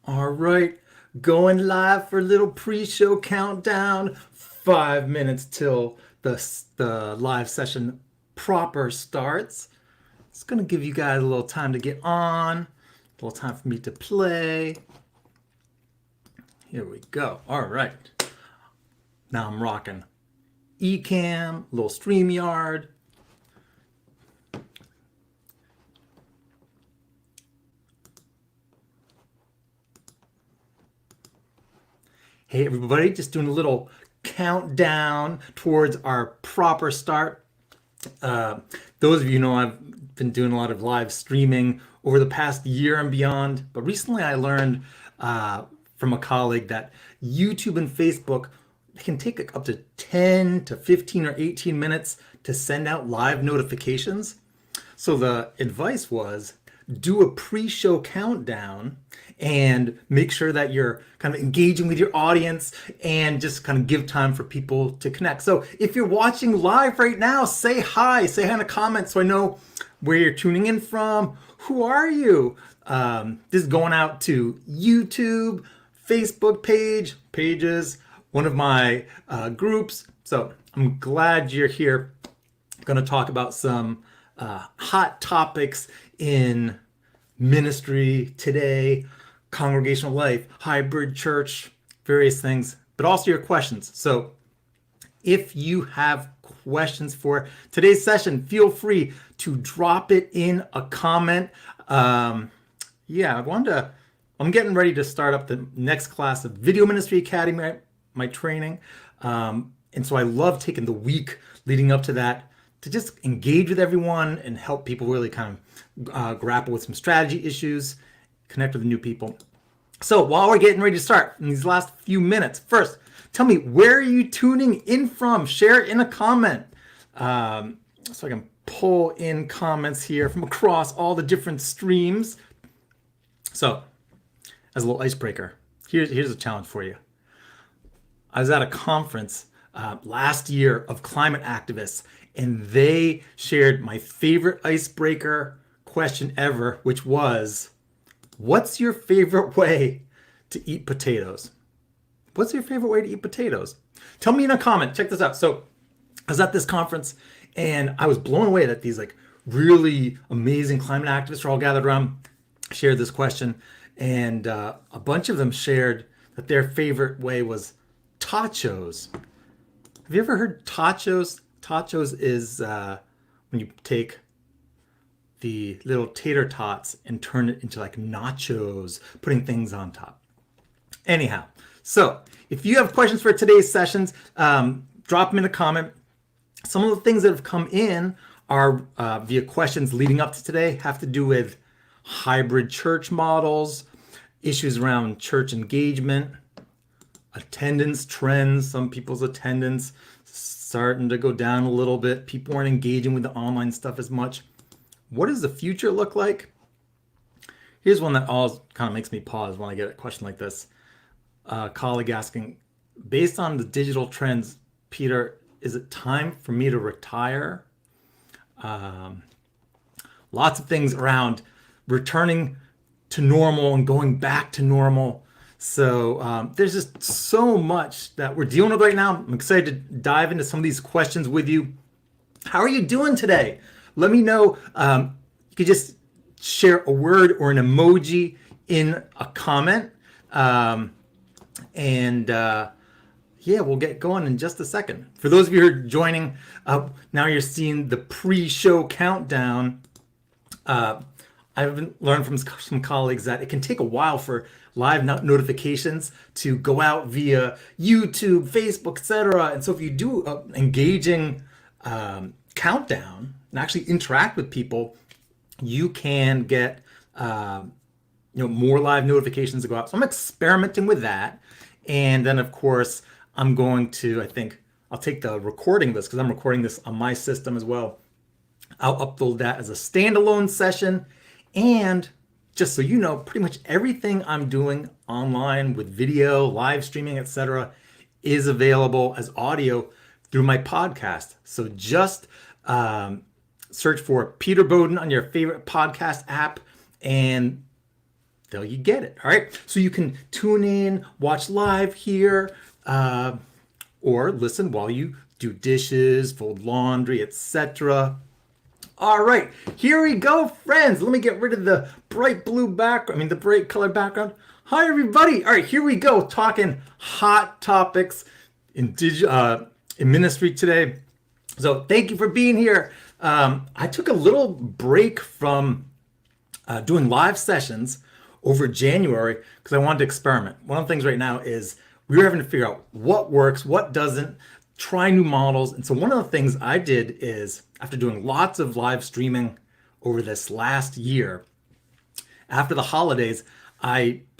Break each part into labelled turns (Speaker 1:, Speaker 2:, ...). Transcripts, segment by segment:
Speaker 1: All right, going live for a little pre-show countdown. 5 minutes till the live session proper starts. It's gonna give you guys a little time to get on, a little time for me to play. Here we go. All right, now I'm rocking Ecamm, a little StreamYard. Hey everybody, just doing a little countdown towards our proper start. Those of you know I've been doing a lot of live streaming over the past year and beyond, but recently I learned from a colleague that YouTube and Facebook can take up to 10 to 15 or 18 minutes to send out live notifications. So the advice was do a pre-show countdown and make sure that you're kind of engaging with your audience and just kind of give time for people to connect. So if you're watching live right now, say hi in the comments so I know where you're tuning in from. Who are you? This is going out to YouTube, Facebook pages, one of my groups. So I'm glad you're here. I'm going to talk about some hot topics in ministry today, congregational life, hybrid church, various things, but also your questions. So if you have questions for today's session, feel free to drop it in a comment. I'm getting ready to start up the next class of Video Ministry Academy, my training. And so I love taking the week leading up to that to just engage with everyone and help people really kind of grapple with some strategy issues, connect with new people. So while we're getting ready to start in these last few minutes, first, tell me, where are you tuning in from? Share in a comment. So I can pull in comments here from across all the different streams. So as a little icebreaker, here's a challenge for you. I was at a conference last year of climate activists, and they shared my favorite icebreaker question ever, which was, what's your favorite way to eat potatoes? What's your favorite way to eat potatoes? Tell me in a comment. Check this out. So I was at this conference and I was blown away that these like really amazing climate activists are all gathered around, shared this question, and a bunch of them shared that their favorite way was tachos. Have you ever heard tachos? Tachos is when you take the little tater tots and turn it into like nachos, putting things on top. Anyhow, so if you have questions for today's sessions, drop them in a comment. Some of the things that have come in are via questions leading up to today, have to do with hybrid church models, issues around church engagement, attendance trends. Some people's attendance starting to go down a little bit. People aren't engaging with the online stuff as much. What does the future look like? Here's one that always kind of makes me pause when I get a question like this. A colleague asking, based on the digital trends, Peter, is it time for me to retire? Lots of things around returning to normal and going back to normal. So there's just so much that we're dealing with right now. I'm excited to dive into some of these questions with you. How are you doing today? Let me know. You could just share a word or an emoji in a comment. We'll get going in just a second. For those of you who are joining, now you're seeing the pre-show countdown. I've learned from some colleagues that it can take a while for live notifications to go out via YouTube, Facebook, etc. And so if you do an engaging countdown and actually interact with people, you can get more live notifications to go out. So I'm experimenting with that. And then of course, I'm going to, I'll take the recording of this because I'm recording this on my system as well. I'll upload that as a standalone session. And just so you know, pretty much everything I'm doing online with video, live streaming, etc., is available as audio through my podcast. So just search for Peter Bowden on your favorite podcast app, and there you get it. All right. So you can tune in, watch live here, or listen while you do dishes, fold laundry, etc. All right, here we go, friends. Let me get rid of the bright blue background, the bright colored background. Hi, everybody. All right, here we go, talking hot topics in ministry today. So thank you for being here. I took a little break from doing live sessions over January because I wanted to experiment. One of the things right now is we're having to figure out what works, what doesn't, try new models. And so one of the things I did is, after doing lots of live streaming over this last year, after the holidays,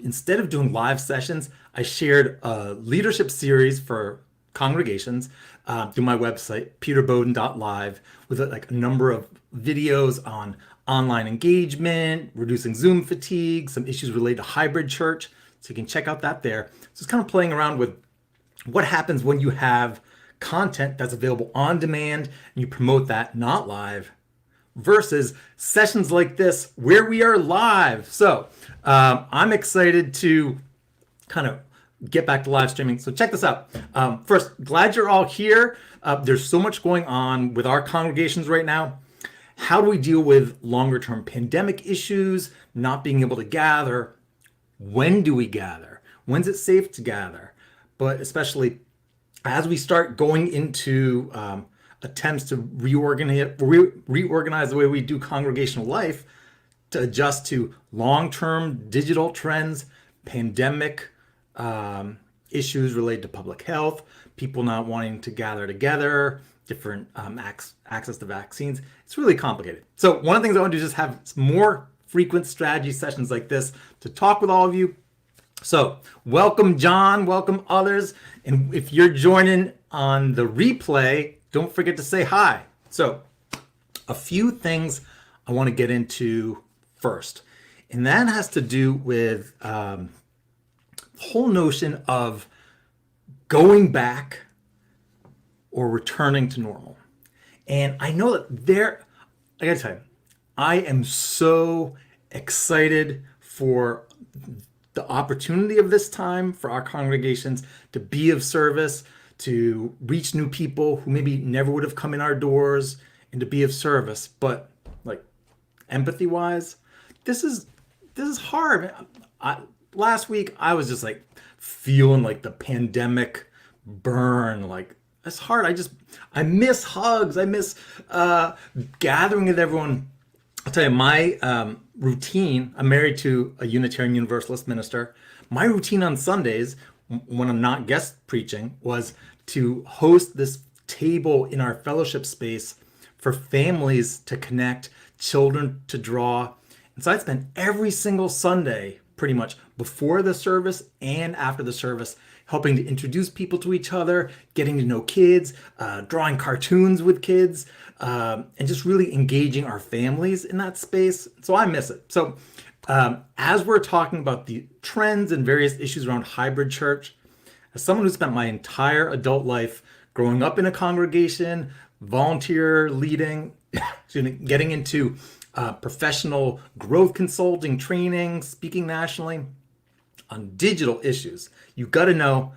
Speaker 1: instead of doing live sessions, I shared a leadership series for congregations through my website, peterbowden.live, with a number of videos on online engagement, reducing Zoom fatigue, some issues related to hybrid church. So you can check out that there. So it's kind of playing around with what happens when you have content that's available on demand and you promote that not live versus sessions like this where we are live. So I'm excited to kind of get back to live streaming. So check this out. First, glad you're all here. There's so much going on with our congregations right now. How do we deal with longer term pandemic issues, not being able to gather? When do we gather? When's it safe to gather? But especially as we start going into attempts to reorganize the way we do congregational life to adjust to long-term digital trends, pandemic issues related to public health, people not wanting to gather together, different access to vaccines. It's really complicated. So one of the things I want to do is just have more frequent strategy sessions like this to talk with all of you. So welcome, John, welcome others. And if you're joining on the replay, don't forget to say hi. So a few things I want to get into first, and that has to do with the whole notion of going back or returning to normal. And I know that I gotta tell you, I am so excited for the opportunity of this time for our congregations to be of service, to reach new people who maybe never would have come in our doors, and to be of service. But like empathy wise, this is hard. Last week I was just like feeling like the pandemic burn. Like it's hard. I miss hugs. I miss gathering with everyone. I'll tell you, my routine, I'm married to a Unitarian Universalist minister. My routine on Sundays, when I'm not guest preaching, was to host this table in our fellowship space for families to connect, children to draw. And so I'd spend every single Sunday, pretty much before the service and after the service, helping to introduce people to each other, getting to know kids, drawing cartoons with kids, and just really engaging our families in that space. So I miss it. So as we're talking about the trends and various issues around hybrid church, as someone who spent my entire adult life growing up in a congregation, volunteer leading, getting into professional growth consulting, training, speaking nationally on digital issues, you got to know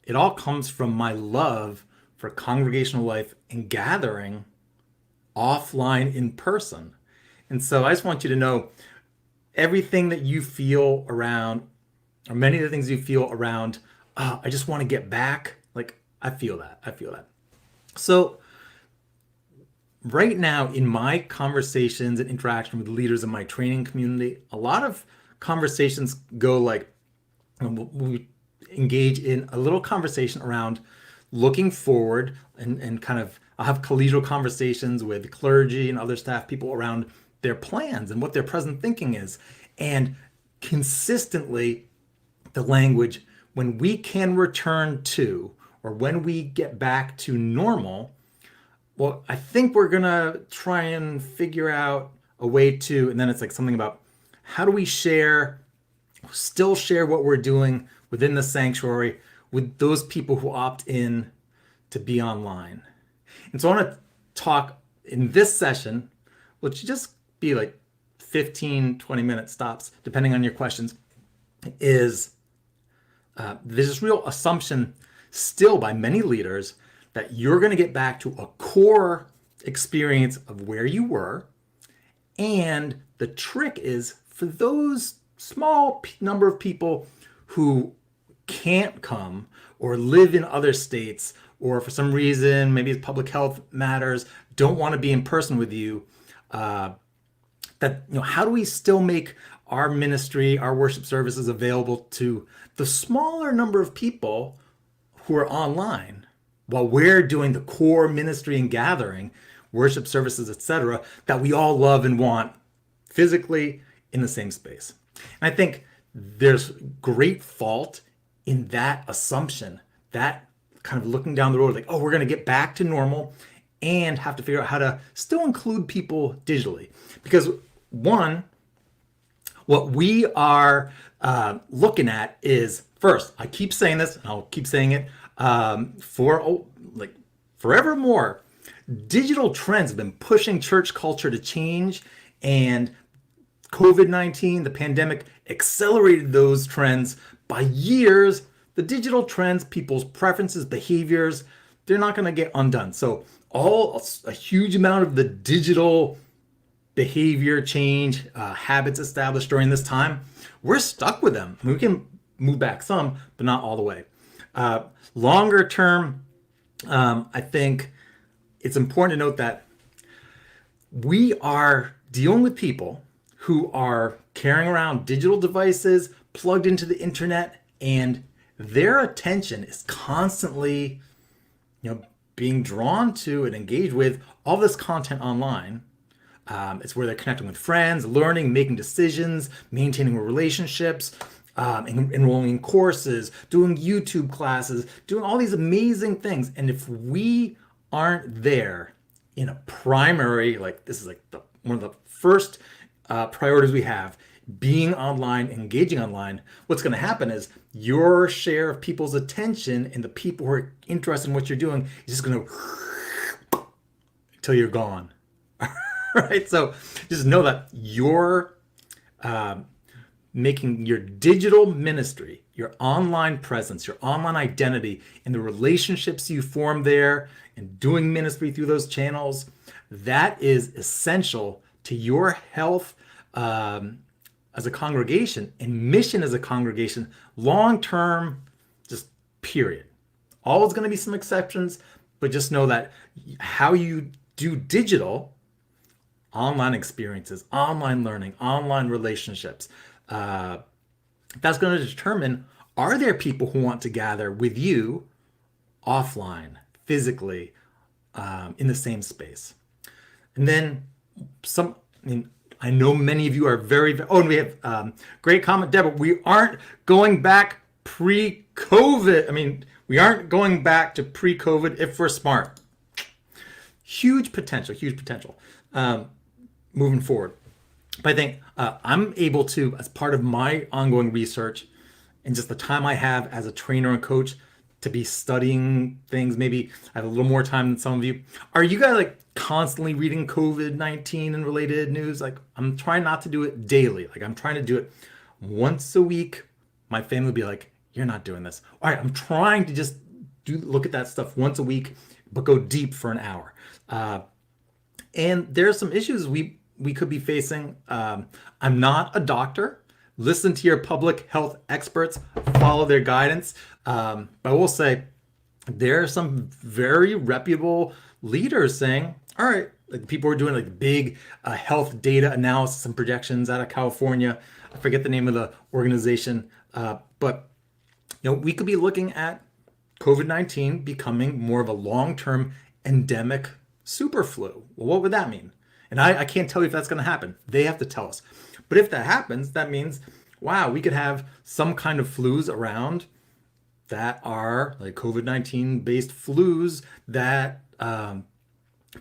Speaker 1: it all comes from my love for congregational life and gathering offline in person. And so I just want you to know everything that you feel around, or many of the things you feel around, I just want to get back. Like, I feel that. So right now in my conversations and interaction with leaders in my training community, a lot of conversations go like, we engage in a little conversation around looking forward and kind of, I'll have collegial conversations with clergy and other staff people around their plans and what their present thinking is. And consistently, the language, when we can return to, or when we get back to normal, well, I think we're gonna try and figure out a way to, and then it's like something about how do we still share what we're doing within the sanctuary with those people who opt in to be online. And so I want to talk in this session, which just be like 15, 20-minute stops, depending on your questions, is there's this real assumption still by many leaders that you're going to get back to a core experience of where you were. And the trick is for those small number of people who can't come or live in other states, or for some reason, maybe it's public health matters, don't want to be in person with you, how do we still make our ministry, our worship services available to the smaller number of people who are online while we're doing the core ministry and gathering, worship services, etc., that we all love and want physically in the same space? And I think there's great fault in that assumption, that kind of looking down the road, like, oh, we're going to get back to normal and have to figure out how to still include people digitally. Because one, what we are looking at is, first, I keep saying this, and I'll keep saying it forevermore, digital trends have been pushing church culture to change, and COVID-19, the pandemic, accelerated those trends by years. The digital trends, people's preferences, behaviors, they're not going to get undone. So a huge amount of the digital behavior change, habits established during this time, we're stuck with them. We can move back some, but not all the way. Longer term, I think it's important to note that we are dealing with people who are carrying around digital devices plugged into the internet, and their attention is constantly, being drawn to and engaged with all this content online. It's where they're connecting with friends, learning, making decisions, maintaining relationships, enrolling in courses, doing YouTube classes, doing all these amazing things. And if we aren't there in a primary, this is one of the first priorities we have, being online, engaging online, what's going to happen is your share of people's attention and the people who are interested in what you're doing is just going to until you're gone. Right? So just know that you're making your digital ministry, your online presence, your online identity, and the relationships you form there and doing ministry through those channels, that is essential to your health as a congregation and mission as a congregation, long term, just period. Always going to be some exceptions, but just know that how you do digital, online experiences, online learning, online relationships, that's going to determine, are there people who want to gather with you offline, physically, in the same space? And then I know many of you are and we have great comment, Deborah. We aren't going back pre-COVID. We aren't going back to pre-COVID if we're smart. Huge potential moving forward. But I think I'm able to, as part of my ongoing research and just the time I have as a trainer and coach, to be studying things. Maybe I have a little more time than some of you. Are you guys constantly reading COVID-19 and related news? I'm trying not to do it daily. I'm trying to do it once a week. My family will be like, you're not doing this. All right, I'm trying to just look at that stuff once a week, but go deep for an hour. And there are some issues we could be facing. I'm not a doctor. Listen to your public health experts, follow their guidance. But I will say there are some very reputable leaders saying, all right, people are doing big health data analysis and projections out of California. I forget the name of the organization. But we could be looking at COVID-19 becoming more of a long-term endemic super flu. Well, what would that mean? And I can't tell you if that's going to happen. They have to tell us. But if that happens, that means, wow, we could have some kind of flus around that are COVID-19 based flus that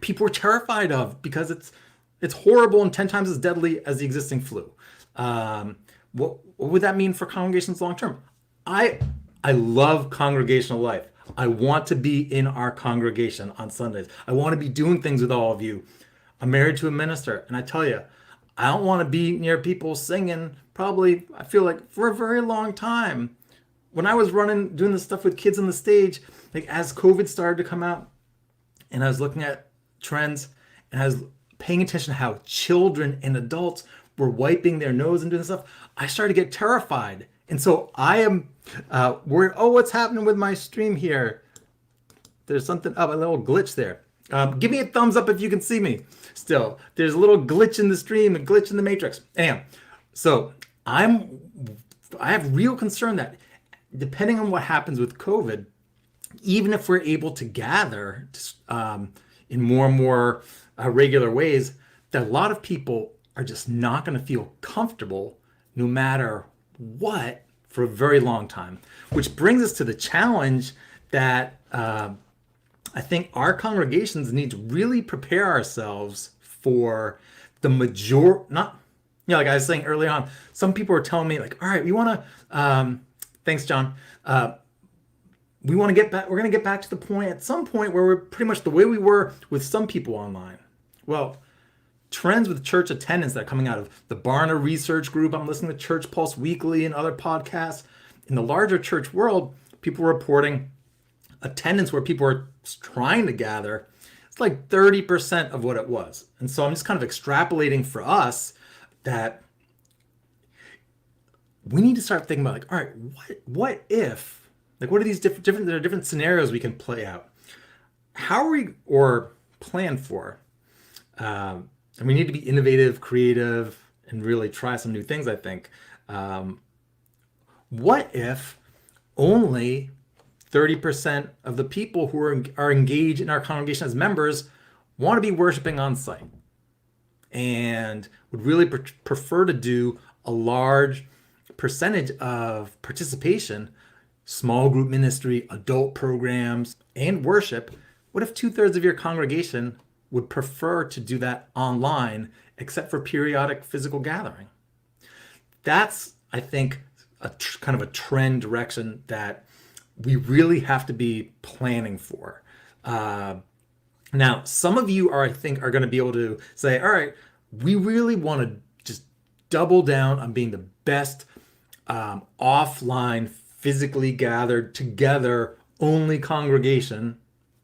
Speaker 1: people are terrified of because it's horrible and 10 times as deadly as the existing flu. What would that mean for congregations long term? I love congregational life. I want to be in our congregation on Sundays. I want to be doing things with all of you. I'm married to a minister, and I tell you, I don't want to be near people singing, probably, I feel like, for a very long time. When I was doing this stuff with kids on the stage, like as COVID started to come out, and I was looking at trends, and I was paying attention to how children and adults were wiping their nose and doing stuff, I started to get terrified. And so I am worried, oh, what's happening with my stream here? There's something up, a little glitch there. Give me a thumbs up if you can see me. Still, there's a little glitch in the stream, a glitch in the matrix. Anyhow, so I have real concern that depending on what happens with COVID, even if we're able to gather in more and more regular ways, that a lot of people are just not going to feel comfortable no matter what for a very long time. Which brings us to the challenge that I think our congregations need to really prepare ourselves for the not, like I was saying early on, some people are telling me like, all right, we want to, thanks, John. We want to get back, we're going to get back to the point at some point where we're pretty much the way we were with some people online. Well, trends with church attendance that are coming out of the Barna Research Group, I'm listening to Church Pulse Weekly and other podcasts. In the larger church world, people are reporting attendance where people are trying to gather, it's like 30% of what it was. And so I'm just kind of extrapolating for us that we need to start thinking about like, all right, what if, like, what are these there are different scenarios we can play out. How are we, or plan for, and we need to be innovative, creative, and really try some new things, I think. What if only 30% of the people who are engaged in our congregation as members want to be worshiping on site and would really prefer to do a large percentage of participation, small group ministry, adult programs, and worship? What if 2/3 of your congregation would prefer to do that online, except for periodic physical gathering? That's, I think, kind of a trend direction that we really have to be planning for. Now, some of you I think, are going to be able to say, all right, we really want to just double down on being the best offline, physically gathered together only congregation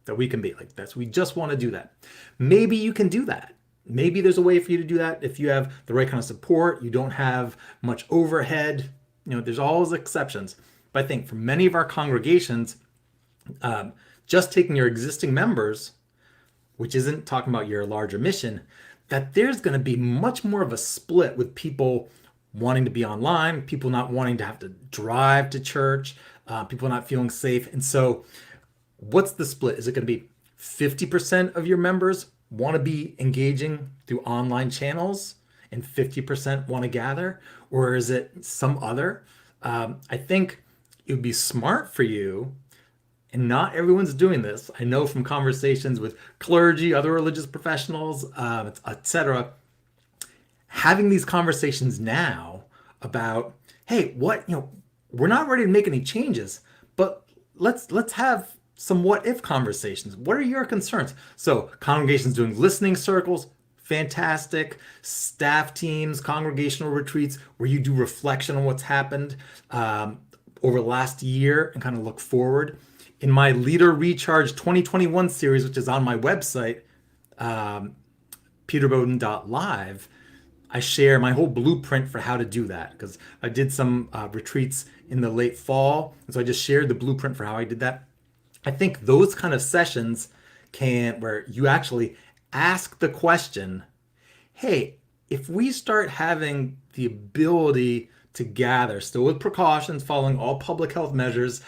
Speaker 1: that we can be. Like that's, we just want to do that. Maybe you can do that. Maybe there's a way for you to do that if you have the right kind of support, you don't have much overhead. There's always exceptions. But I think for many of our congregations, just taking your existing members, which isn't talking about your larger mission, that there's going to be much more of a split with people wanting to be online, people not wanting to have to drive to church, people not feeling safe. And so what's the split? Is it going to be 50% of your members want to be engaging through online channels and 50% want to gather? Or is it some other? I think it would be smart for you, and not everyone's doing this. I know from conversations with clergy, other religious professionals, etc., having these conversations now about, hey, we're not ready to make any changes, but let's have some what if conversations. What are your concerns? So congregations doing listening circles, fantastic. Staff teams, congregational retreats where you do reflection on what's happened over the last year and kind of look forward. In my Leader Recharge 2021 series, which is on my website, peterbowden.live, I share my whole blueprint for how to do that, because I did some retreats in the late fall, and so I just shared the blueprint for how I did that. I think those kind of sessions where you actually ask the question, hey, if we start having the ability to gather, still with precautions, following all public health measures,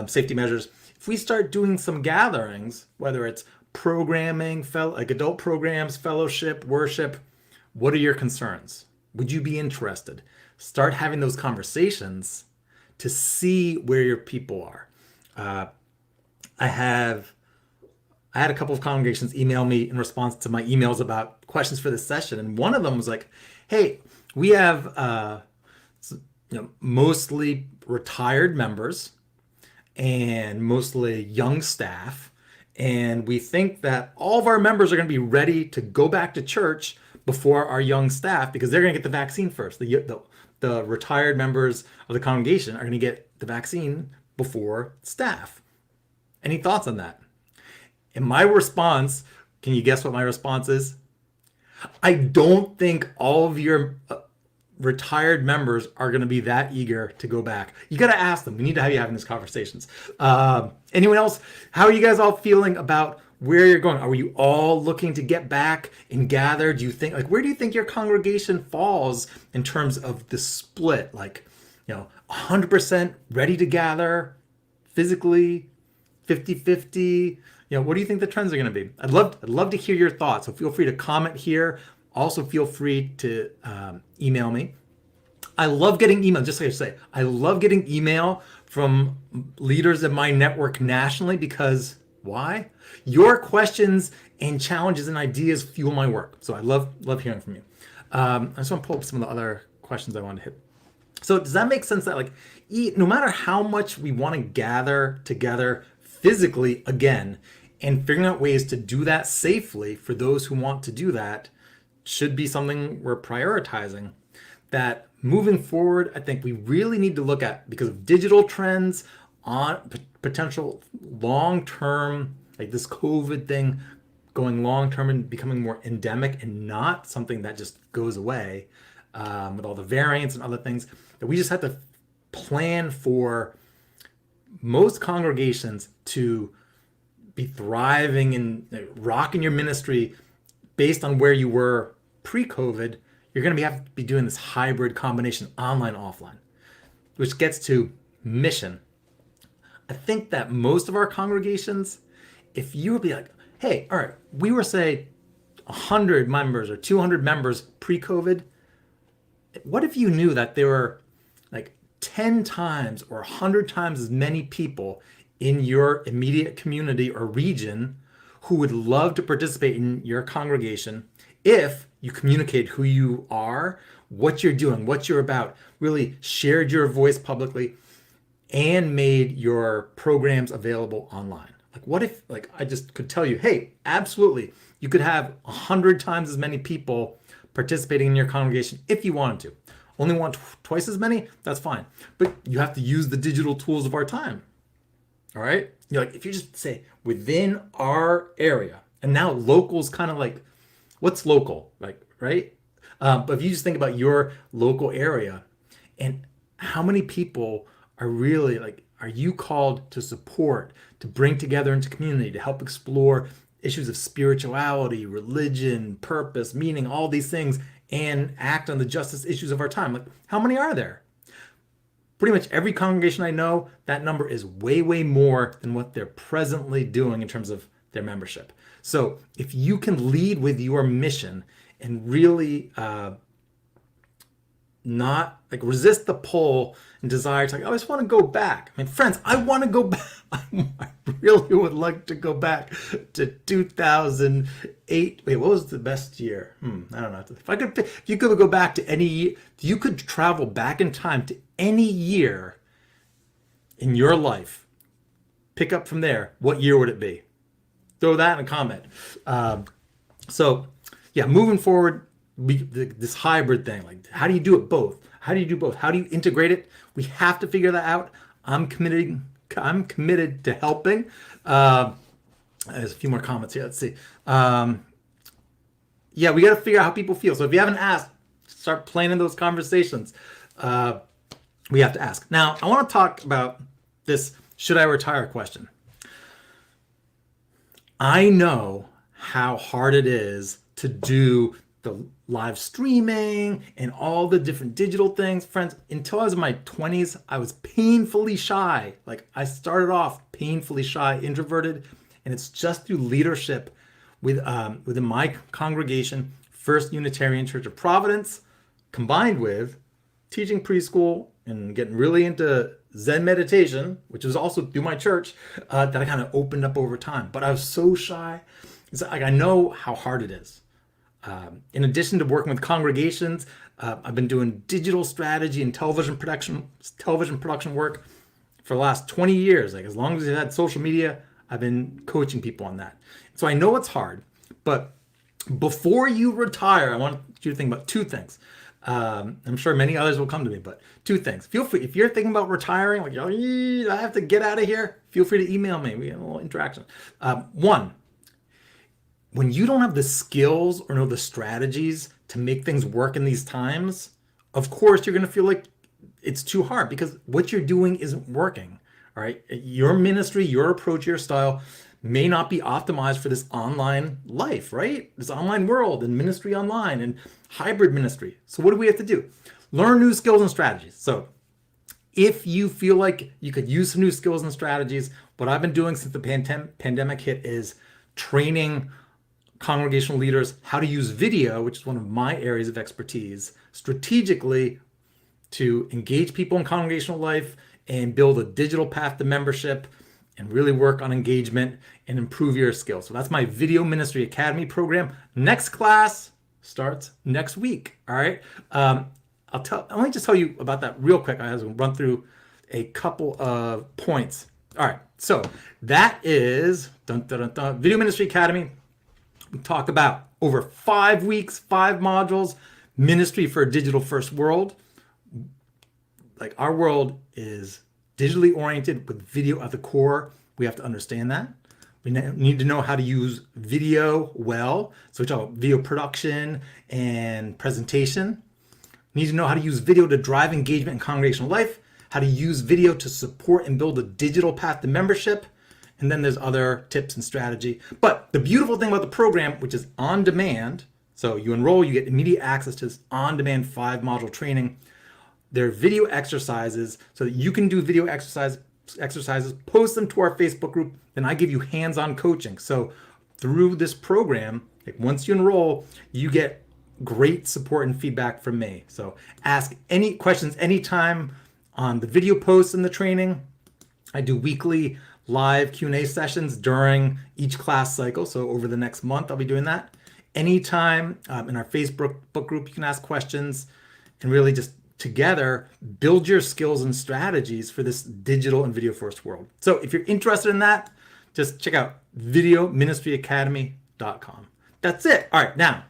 Speaker 1: safety measures, if we start doing some gatherings, whether it's programming, like adult programs, fellowship, worship, what are your concerns? Would you be interested? Start having those conversations to see where your people are. I had a couple of congregations email me in response to my emails about questions for this session, and one of them was like, hey, we have mostly retired members and mostly young staff, and we think that all of our members are going to be ready to go back to church before our young staff because they're going to get the vaccine first. The retired members of the congregation are going to get the vaccine before staff. Any thoughts on that? And my response, can you guess what my response is? I don't think all of your retired members are going to be that eager to go back. You got to ask them. We need to have you having these conversations. Anyone else? How are you guys all feeling about where you're going? Are you all looking to get back and gather? Do you think, like, where do you think your congregation falls in terms of the split? Like, 100% ready to gather physically, 50-50? What do you think the trends are going to be? I'd love to hear your thoughts. So feel free to comment here. Also feel free to email me. I love getting email, just like I say, I love getting email from leaders in my network nationally because why? Your questions and challenges and ideas fuel my work. So I love hearing from you. I just want to pull up some of the other questions I want to hit. So does that make sense that no matter how much we want to gather together physically again, and figuring out ways to do that safely for those who want to do that should be something we're prioritizing. That moving forward, I think we really need to look at, because of digital trends on potential long-term, like this COVID thing going long-term and becoming more endemic and not something that just goes away with all the variants and other things, that we just have to plan for most congregations to be thriving and rocking your ministry based on where you were pre-COVID. You're going to have to be doing this hybrid combination, online, offline, which gets to mission. I think that most of our congregations, if you would be like, hey, all right, we were, say, 100 members or 200 members pre-COVID. What if you knew that there were like 10 times or 100 times as many people in your immediate community or region who would love to participate in your congregation if you communicate who you are, what you're doing, what you're about, really shared your voice publicly, and made your programs available online? Like, what if, I just could tell you, hey, absolutely, you could have 100 times as many people participating in your congregation if you wanted to. Only want twice as many? That's fine. But you have to use the digital tools of our time. All right? If you just say within our area, and now local's kind of like, what's local? Right? But if you just think about your local area and how many people are really are you called to support, to bring together into community, to help explore issues of spirituality, religion, purpose, meaning, all these things, and act on the justice issues of our time? How many are there? Pretty much every congregation I know, that number is way, way more than what they're presently doing in terms of their membership. So if you can lead with your mission and really not resist the pull and desire to I just want to go back. I mean, friends, I want to go back. I really would like to go back to 2008. Wait, what was the best year? I don't know. If you could go back to any year, if you could travel back in time to any year in your life, pick up from there. What year would it be? Throw that in a comment. So yeah, moving forward, this hybrid thing, how do you do it both? How do you do both? How do you integrate it? We have to figure that out. I'm committed to helping. There's a few more comments here. Let's see. Yeah, we got to figure out how people feel. So if you haven't asked, start planning those conversations. We have to ask. Now, I want to talk about this should I retire question. I know how hard it is to do the live streaming and all the different digital things. Friends, until I was in my 20s, I was painfully shy. I started off painfully shy, introverted, and it's just through leadership within my congregation, First Unitarian Church of Providence, combined with teaching preschool and getting really into Zen meditation, which was also through my church, that I kind of opened up over time. But I was so shy. It's I know how hard it is. In addition to working with congregations, I've been doing digital strategy and television production work for the last 20 years. As long as I've had social media, I've been coaching people on that. So I know it's hard, but Before you retire, I want you to think about two things. I'm sure many others will come to me, but two things. Feel free, if you're thinking about retiring, like, I have to get out of here, feel free to email me. We have a little interaction. One, when you don't have the skills or know the strategies to make things work in these times, of course, you're going to feel like it's too hard because what you're doing isn't working. All right. Your ministry, your approach, your style may not be optimized for this online life, right? This online world and ministry online and hybrid ministry. So, what do we have to do? Learn new skills and strategies. So, if you feel like you could use some new skills and strategies, what I've been doing since the pandemic hit is training congregational leaders how to use video, which is one of my areas of expertise, strategically to engage people in congregational life and build a digital path to membership and really work on engagement and improve your skills. So that's my Video Ministry Academy program. Next class starts next week. All right. Let me just tell you about that real quick. I have to run through a couple of points. All right. So that is Video Ministry Academy. We talk about over 5 weeks, 5 modules, ministry for a digital first world. Like, our world is digitally oriented with video at the core. We have to understand that. We need to know how to use video well. So we talk about video production and presentation. We need to know how to use video to drive engagement in congregational life, how to use video to support and build a digital path to membership. And then there's other tips and strategy. But the beautiful thing about the program, which is on demand, so you enroll, you get immediate access to this on-demand 5-module training. They're video exercises so that you can do video exercises, post them to our Facebook group, and I give you hands-on coaching. So through this program, like, once you enroll, you get great support and feedback from me. So ask any questions anytime on the video posts in the training. I do weekly live Q&A sessions during each class cycle. So over the next month, I'll be doing that. Anytime in our Facebook book group, you can ask questions and really just together build your skills and strategies for this digital and video first world. So if you're interested in that, just check out videoministryacademy.com. That's it. All right. Now,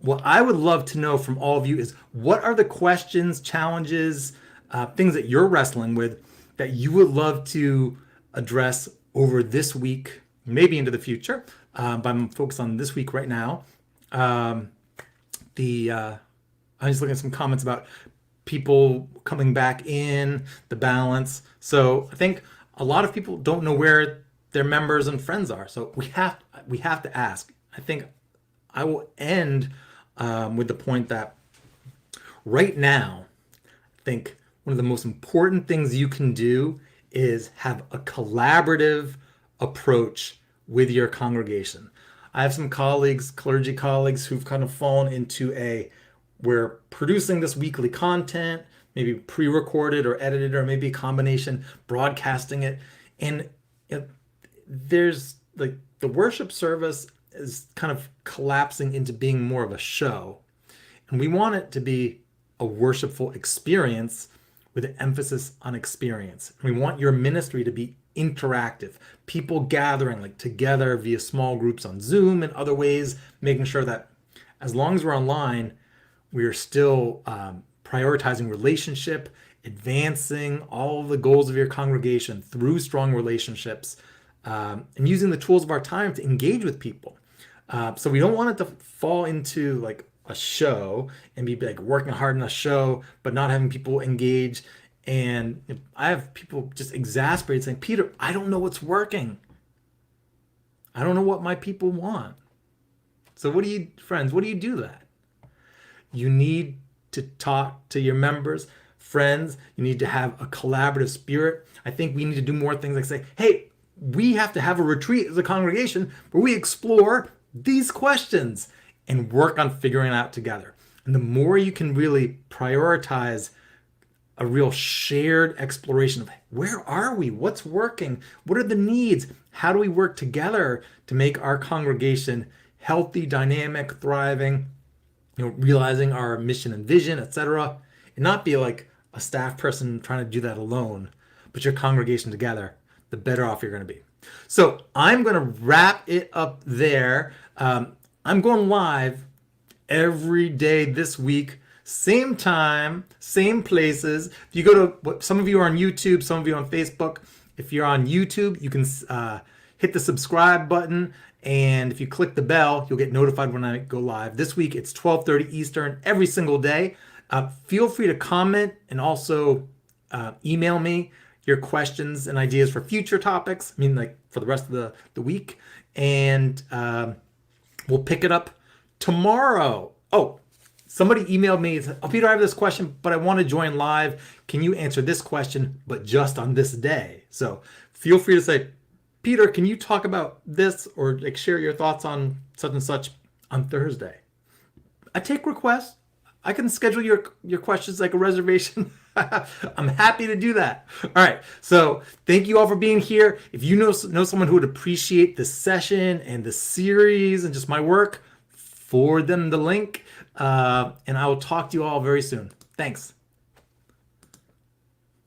Speaker 1: what I would love to know from all of you is, what are the questions, challenges, things that you're wrestling with that you would love to address over this week, maybe into the future, but I'm focused on this week right now. I'm just looking at some comments about people coming back in, the balance. So I think a lot of people don't know where their members and friends are. So we have to ask. I think I will end with the point that right now, I think one of the most important things you can do is have a collaborative approach with your congregation. I have some colleagues, clergy colleagues, who've kind of fallen into we're producing this weekly content, maybe pre-recorded or edited, or maybe a combination, broadcasting it. And there's like, the worship service is kind of collapsing into being more of a show. And we want it to be a worshipful experience with an emphasis on experience. We want your ministry to be interactive, people gathering like together via small groups on Zoom and other ways, making sure that as long as we're online, we are still prioritizing relationship, advancing all of the goals of your congregation through strong relationships, and using the tools of our time to engage with people. So we don't want it to fall into like a show and be like working hard in a show, but not having people engage. And I have people just exasperated saying, Peter, I don't know what's working. I don't know what my people want. So what do you do that? You need to talk to your members, friends. You need to have a collaborative spirit. I think we need to do more things like say, hey, we have to have a retreat as a congregation where we explore these questions and work on figuring it out together. And the more you can really prioritize a real shared exploration of where are we, what's working, what are the needs, how do we work together to make our congregation healthy, dynamic, thriving, realizing our mission and vision, etc., and not be like a staff person trying to do that alone, but your congregation together, the better off you're going to be. So I'm going to wrap it up there. I'm going live every day this week, same time, same places. If you go to, some of you are on YouTube, some of you are on Facebook. If you're on YouTube, you can hit the subscribe button, and if you click the bell, you'll get notified when I go live. This week it's 12:30 Eastern every single day. Feel free to comment and also email me your questions and ideas for future topics. I mean, like for the rest of the week, and we'll pick it up tomorrow. Oh, somebody emailed me, said, oh, Peter, I have this question, but I want to join live. Can you answer this question, but just on this day? So feel free to say, Peter, can you talk about this, or like share your thoughts on such and such on Thursday? I take requests. I can schedule your questions like a reservation. I'm happy to do that. All right. So thank you all for being here. If you know someone who would appreciate this session and the series and just my work, forward them the link. And I will talk to you all very soon. Thanks.